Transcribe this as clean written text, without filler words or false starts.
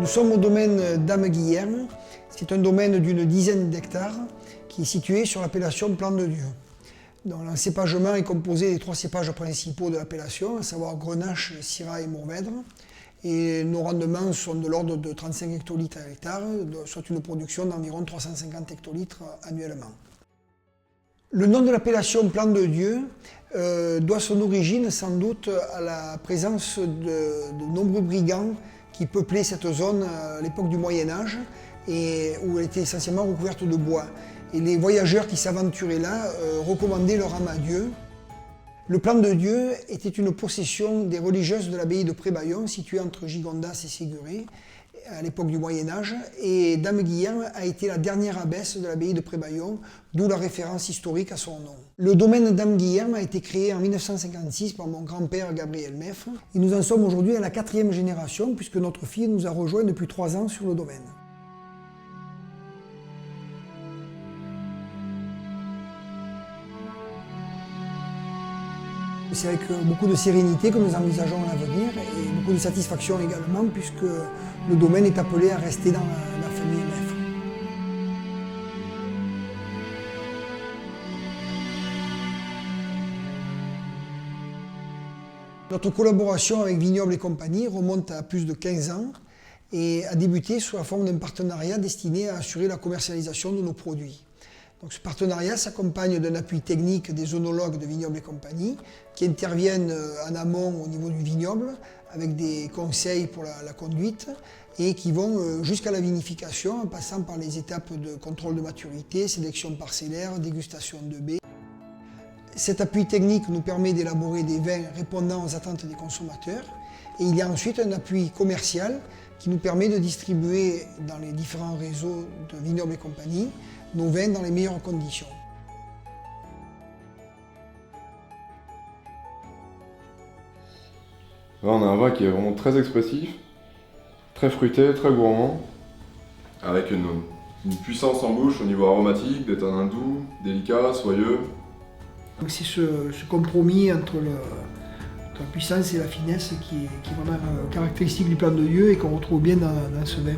Nous sommes au domaine Dame Guillerme. C'est un domaine d'une dizaine d'hectares qui est situé sur l'appellation Plan de Dieu. L'encépagement est composé des 3 cépages principaux de l'appellation, à savoir Grenache, Syrah et Mourvèdre. Et nos rendements sont de l'ordre de 35 hectolitres à l'hectare, soit une production d'environ 350 hectolitres annuellement. Le nom de l'appellation Plan de Dieu doit son origine sans doute à la présence de nombreux brigands qui peuplaient cette zone à l'époque du Moyen-Âge et où elle était essentiellement recouverte de bois. Et les voyageurs qui s'aventuraient là recommandaient leur âme à Dieu. Le Plan de Dieu était une possession des religieuses de l'abbaye de Prébaillon, située entre Gigondas et Séguret, à l'époque du Moyen-Âge, et Dame Guillerme a été la dernière abbesse de l'abbaye de Prébaillon, d'où la référence historique à son nom. Le domaine Dame Guillerme a été créé en 1956 par mon grand-père Gabriel Meffre, et nous en sommes aujourd'hui à la 4e génération, puisque notre fille nous a rejoints depuis 3 ans sur le domaine. C'est avec beaucoup de sérénité que nous envisageons l'avenir et beaucoup de satisfaction également puisque le domaine est appelé à rester dans la famille Meffre. Notre collaboration avec Vignobles et Compagnie remonte à plus de 15 ans et a débuté sous la forme d'un partenariat destiné à assurer la commercialisation de nos produits. Donc, ce partenariat s'accompagne d'un appui technique des œnologues de Vignobles et Compagnie qui interviennent en amont au niveau du vignoble avec des conseils pour la conduite et qui vont jusqu'à la vinification en passant par les étapes de contrôle de maturité, sélection parcellaire, dégustation de baies. Cet appui technique nous permet d'élaborer des vins répondant aux attentes des consommateurs et il y a ensuite un appui commercial qui nous permet de distribuer dans les différents réseaux de Vignobles et Compagnie nos vins dans les meilleures conditions. Là, on a un vin qui est vraiment très expressif, très fruité, très gourmand, avec une puissance en bouche au niveau aromatique, des tanins doux, délicats, soyeux. C'est ce compromis entre la puissance et la finesse qui est vraiment caractéristique du Plan de Dieu et qu'on retrouve bien dans ce vin.